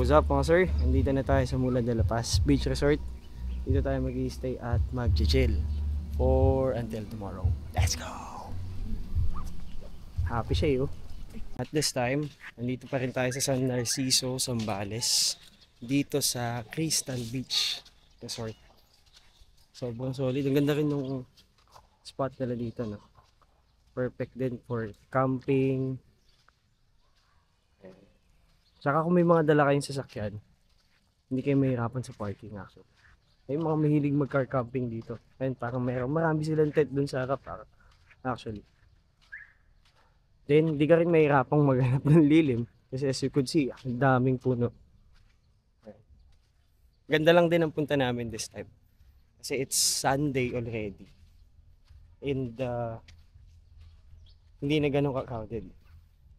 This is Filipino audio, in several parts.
What's up mga sir? Nandito na tayo sa Mulan de la Paz Beach Resort. Dito tayo mag-i-stay at mag-chill for until tomorrow. Let's go! Happy siya oh. At this time, nandito pa rin tayo sa San Narciso, Zambales. Dito sa Crystal Beach Resort. Sobrang solid. Ang ganda rin ng spot nila dito, no? Perfect din for camping. Tsaka kung may mga dala kayong sasakyan, hindi kayo mahirapan sa parking actually. May mga mahilig mag-car camping dito. Ayun, parang marami silang tent dun sa harap actually. Then, di ka rin mahirapang maghanap ng lilim. Kasi as you could see, ang daming puno. Ganda lang din ang punta namin this time. Kasi it's Sunday already. And hindi na ganun ka-crowded.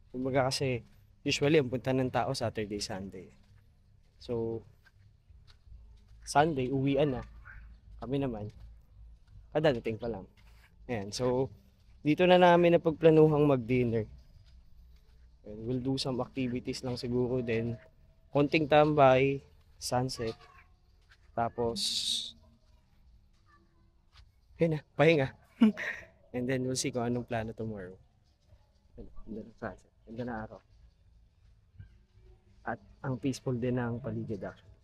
Kumbaga kasi, usually ang punta ng tao Saturday, Sunday. So, Sunday, uwian na. Kami naman, kadadating pa lang. Ayan, so, dito na namin napagplanuhang mag-dinner. We'll do some activities lang siguro din. Konting tambay, sunset. Tapos, yun na, pahinga. And then we'll see kung anong plano tomorrow. Ganda ng sunset, ganda na araw. At ang peaceful din ng paligid actually.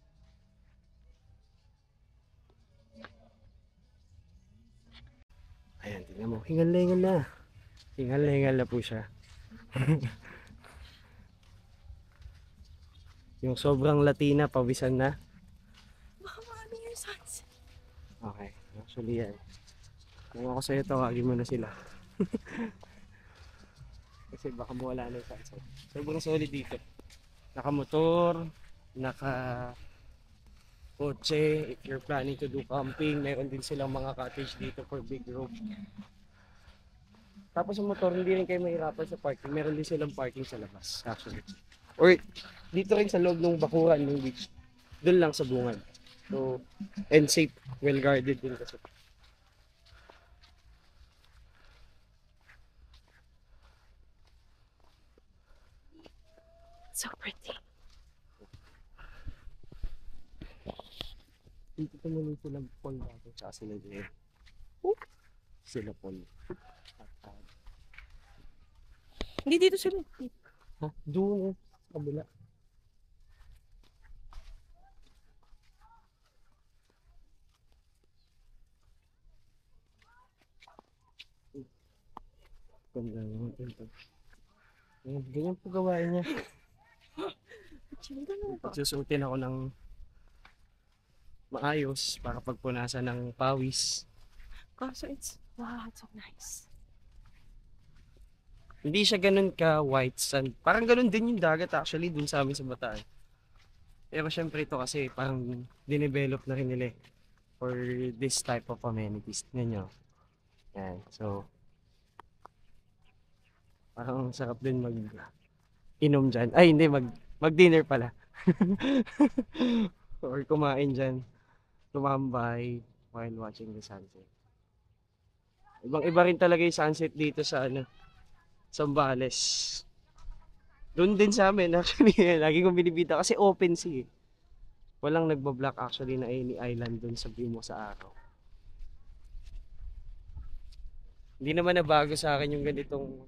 Ayan, tingnan mo, hingal na. Hingal na po siya. Yung sobrang Latina, pawisan na. Baka maano yung sunset. Okay, actually yan. Kung ako sa'yo, tawagin mo na sila. Kasi baka mawala na yung sunset. Sobrang solid dito. Naka-motor, naka-kotse. If you're planning to do camping, mayroon din silang mga cottage dito for big group. Tapos yung motor, hindi rin kayo mahirapan sa parking. Meron din silang parking sa labas, actually. Or dito rin sa loob ng bakuran ng beach. Doon lang sa bungan. So, and safe, well guarded din kasi. So pretty. Dito tumuloy silang Paul dati, tsaka sila din. Sila Paul. Hindi dito sila. Ha? Doon sa kabila. Ganda naman ito. Ganyan po gawain niya. Pagsusutin ako ng maayos para pagpunasan ng pawis. Kaso it's, wow, it's so nice. Hindi siya ganun ka white sand. Parang ganun din yung dagat actually dun sa amin sa Bataan. Pero syempre ito kasi parang dinevelop na rin nila for this type of amenities. Tingnan nyo. Yan. So, parang sarap din mag-inom dyan. Ay, hindi. Mag-dinner pala. Or kumain dyan. Tumambay while watching the sunset. Ibang-iba rin talaga yung sunset dito sa Zambales. Doon din sa amin actually. Lagi kong binibita kasi open sea. Walang nagbablock actually na any island doon sa view mo sa araw. Hindi naman nabago sa akin yung ganitong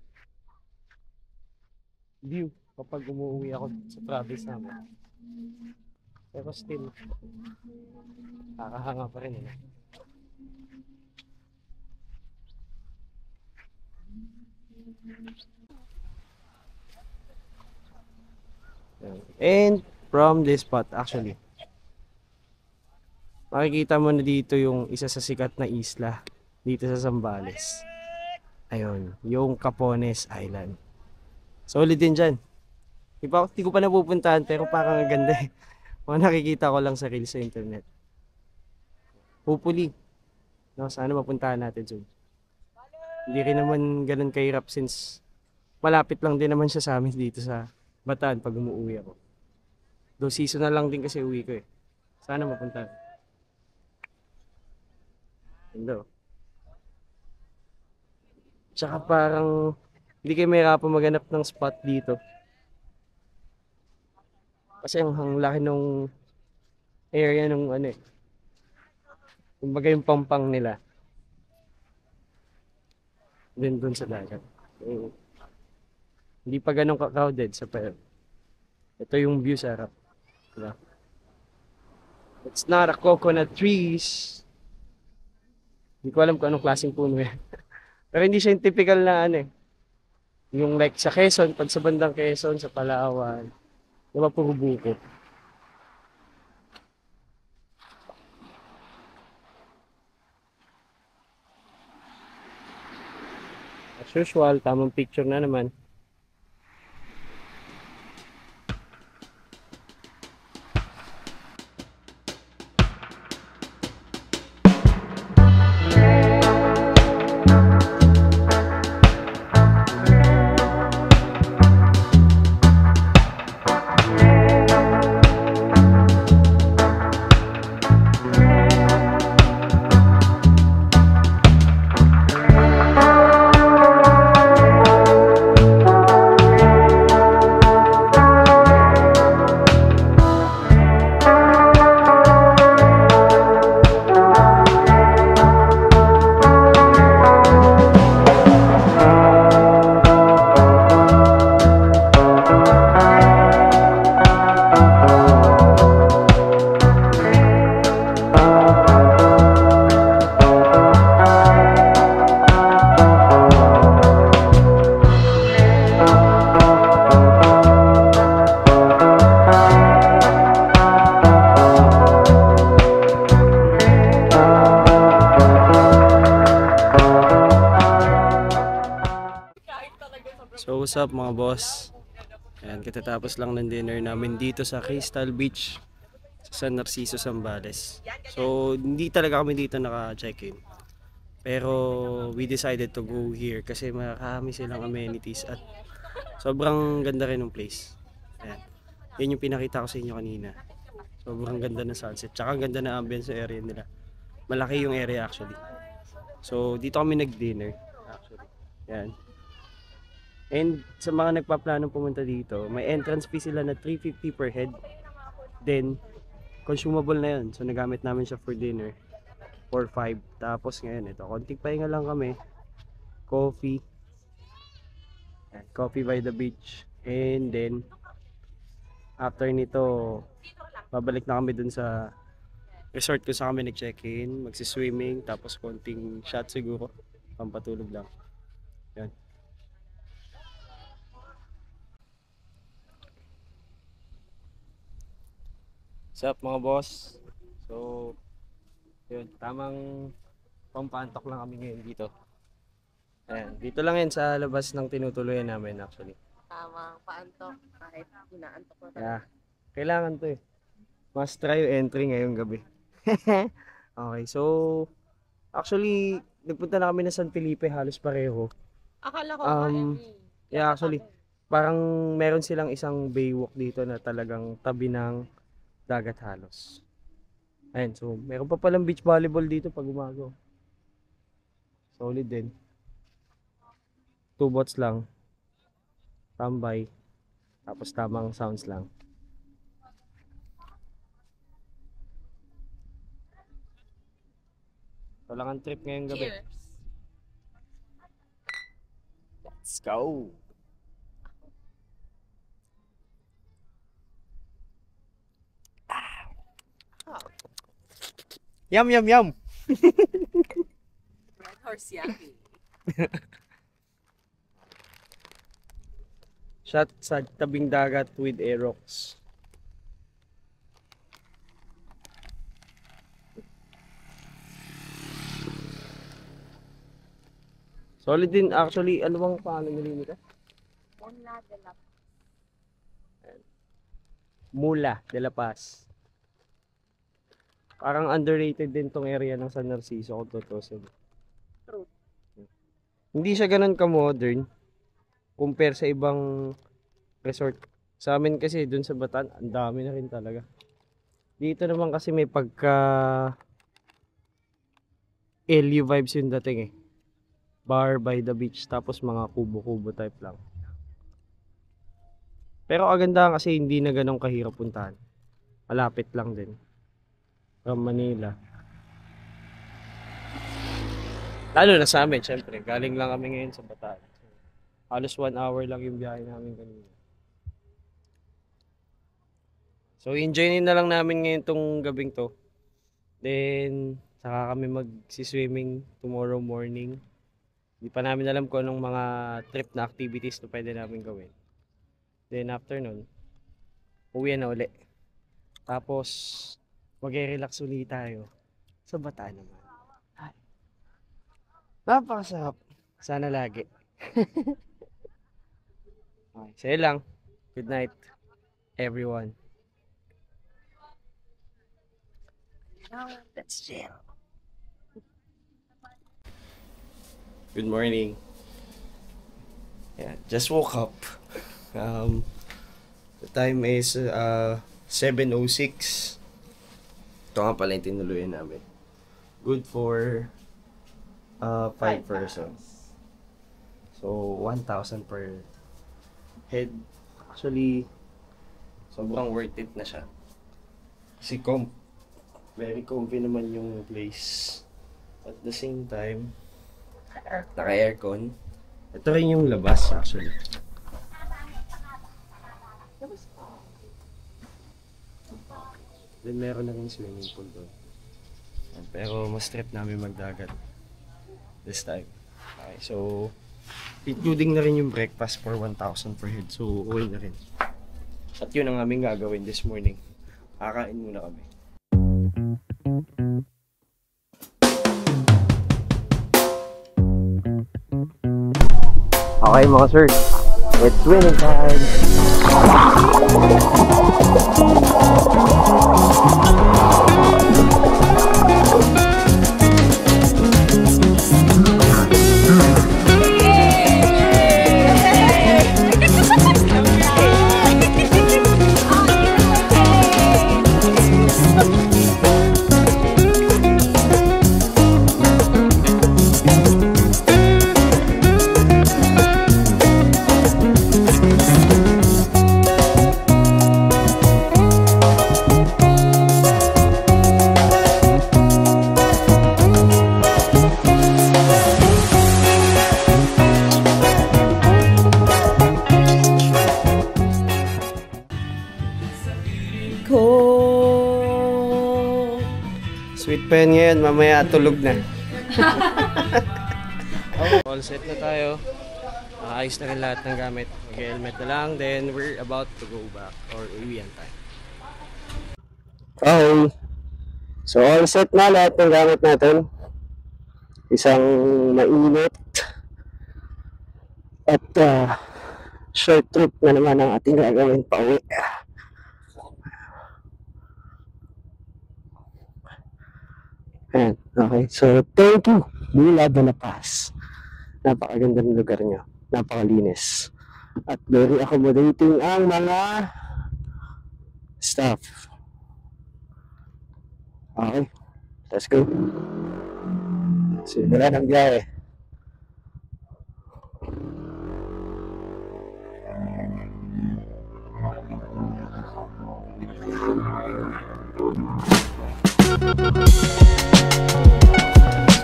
view kapag umuwi ako sa province namin. Pero still, nakakahanga pa rin eh. And from this spot actually, makikita mo na dito yung isa sa sikat na isla dito sa Zambales. Ayun, yung Capones Island. Solid din dyan. Di ko pa napupuntahan pero parang ang ganda eh. Mga nakikita ko lang sa reels sa internet. Hopefully, no, sana mapuntahan natin soon. Hindi rin naman ganun kahirap since malapit lang din naman siya sa amin dito sa Bataan pag umuwi ako. Do seasonal lang din kasi uwi ko eh. Sana mapuntahan. Hello. Tsaka parang hindi kayo mahirapan maghanap ng spot dito. Kasi ang laki nung area nung ano eh. Kumbaga yung pampang nila. Din dun sa dagat. So, hindi pa ganun ka-crowded sa pero. Ito yung view sa harap. Diba? It's not a coconut trees. Hindi ko alam kung anong klaseng puno yan. Pero hindi siya yung typical na ano eh. Yung like sa Quezon, pag sa bandang Quezon, sa Palawan, di ba puro bukid. As usual, tamang picture na naman. So what's up mga boss? Ayan, katatapos lang ng dinner namin dito sa Crystal Beach sa San Narciso, Zambales. So hindi talaga kami dito naka-check-in. Pero we decided to go here kasi marami silang amenities at sobrang ganda rin ng place. Ayan. Yan yung pinakita ko sa inyo kanina. Sobrang ganda ng sunset. Tsaka ang ganda ng ambience sa area nila. Malaki yung area actually. So dito kami nag-dinner actually. Ayan. And sa mga nagpaplanong pumunta dito, may entrance fee sila na 350 per head. Then, consumable na yun. So, nagamit namin siya for dinner. For 5. Tapos ngayon, ito, konting pahinga lang kami. Coffee. Ayan, coffee by the beach. And then, after nito, babalik na kami dun sa resort kung saan kami nag-check-in. Magsiswimming. Tapos, konting shot siguro. Pampatulog lang. Yan. What's up mga boss? So, yun, tamang pampantok lang kami ngayon dito. Ayan, dito lang yan sa labas ng tinutuluyan namin actually. Tamang paantok kahit inaantok na tayo. Yeah, kailangan to eh. Must try yung entry ngayong gabi. Okay, so, actually, nagpunta na kami na San Felipe, halos pareho. Akala ko Yeah, actually, parang meron silang isang baywalk dito na talagang tabi ng dagat halos. Ayun, so meron pa palang beach volleyball dito pag umaga. Solid din. 2 bots lang. Tambay. Tapos tamang sounds lang. Ito lang ang trip ngayong gabi. Cheers! Let's go! Yum, yum, yum! Red Horse Yummy. Shot sa tabing dagat with Aerox. Solid din actually. Ano bang paano nilini ka? Mula de la Paz. Parang underrated din tong area ng San Narciso kung tutusin. True. Hindi siya ganun ka-modern compare sa ibang resort. Sa amin kasi dun sa Bataan, ang dami na rin talaga. Dito naman kasi may pagka LU vibes yung dating eh. Bar by the beach tapos mga kubo-kubo type lang. Pero kagandahan kasi hindi na ganun kahirap puntahan. Malapit lang din. From Manila. Lalo na sa amin, syempre. Galing lang kami ngayon sa Bataan. Halos 1 hour lang yung biyahe namin kanina. So, enjoyin na lang namin ngayon tong gabing to. Then, saka kami mag-swimming tomorrow morning. Hindi pa namin alam kung anong mga trip na activities na pwede namin gawin. Then, after nun, uwi na uli. Tapos, mag-relax ulit tayo sa Bataan naman. Ay, napakasarap. Sana lagi. Okay, sa'yo lang. Good night, everyone. Let's chill. Good morning. Yeah, just woke up. The time is 7:06. Ito nga pala yung tinuluyan namin. Good for 5 persons. So 1,000 per head. Actually, sobrang worth it na siya. Kasi very comfy naman yung place. At the same time, naka-aircon. Ito rin yung labas actually. Then meron na rin swimming pool doon. Pero mas trip namin magdagat this time. Okay, so including na rin yung breakfast for 1,000 per head. So okay na rin. At yun ang aming gagawin this morning. Kakain muna kami. Okay mga sir, it's swimming time! Sweet pa yan ngayon, mamaya tulog na. All set na tayo. Ayos na rin lahat ng gamit. Mag-helmet na lang, then we're about to go back or uwian tayo. Okay. So all set na lahat ng gamit natin. Isang mainit at short trip na naman ang ating gagawin pa uwi. Ayan, okay. So, thank you, Villa de la Paz. Napakaganda ng lugar nyo. Napakalinis. At very accommodating ang mga staff. Okay. Let's go. Simulan ang biyahe.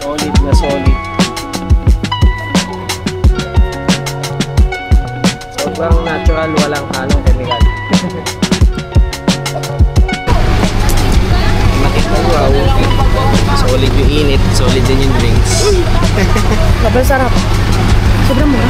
Solid na solid. Sobrang natural, walang halong chemical. Makita mo, wow. Solid yung init, solid din yung drinks. Sobrang sarap. Sobrang mura.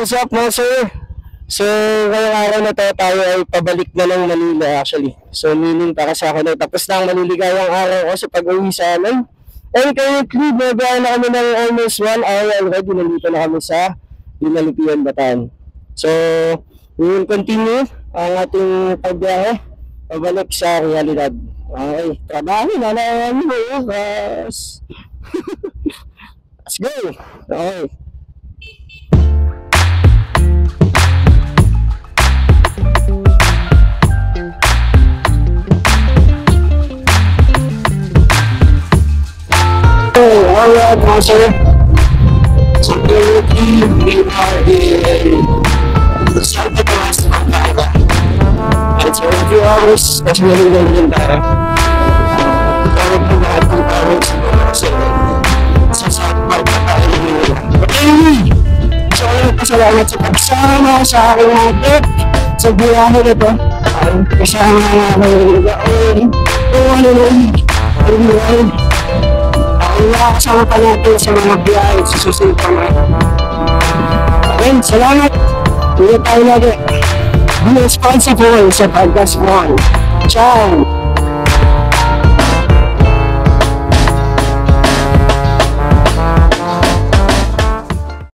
what's up mga sir? So, ngayong araw na to, tayo ay pabalik na ng Manila actually. So, meaning para sa akin ay tapos na ang maliligayang araw ko sa pag-uwi sa amin. And currently, nabiyahe na kami ng almost 1 hour already. Nandito na kami sa Dinalipian, Bataan. So, we will continue ang ating pagbiyahe pabalik sa realidad. Okay, trabaho na lang bukas. Let's go! Okay. Alright, mga sir. So, currently, we are in the start of the last of Pampanga. And so, in a few hours, kasi nalulong din tayo. Currently, lahat ng hours, kasi sa South Park na tayo nilulong. But anyway, so, pasalamat sa pagsama sa aking mga trip sa biyahe na ito. Kasama nga ng gaon. Ano nun? Kasama pa natin sa mga biyahe sa susunod pa mga. Okay, salamat. Tuloy tayo lagi. Be responsible sa podcast mo. Ciao!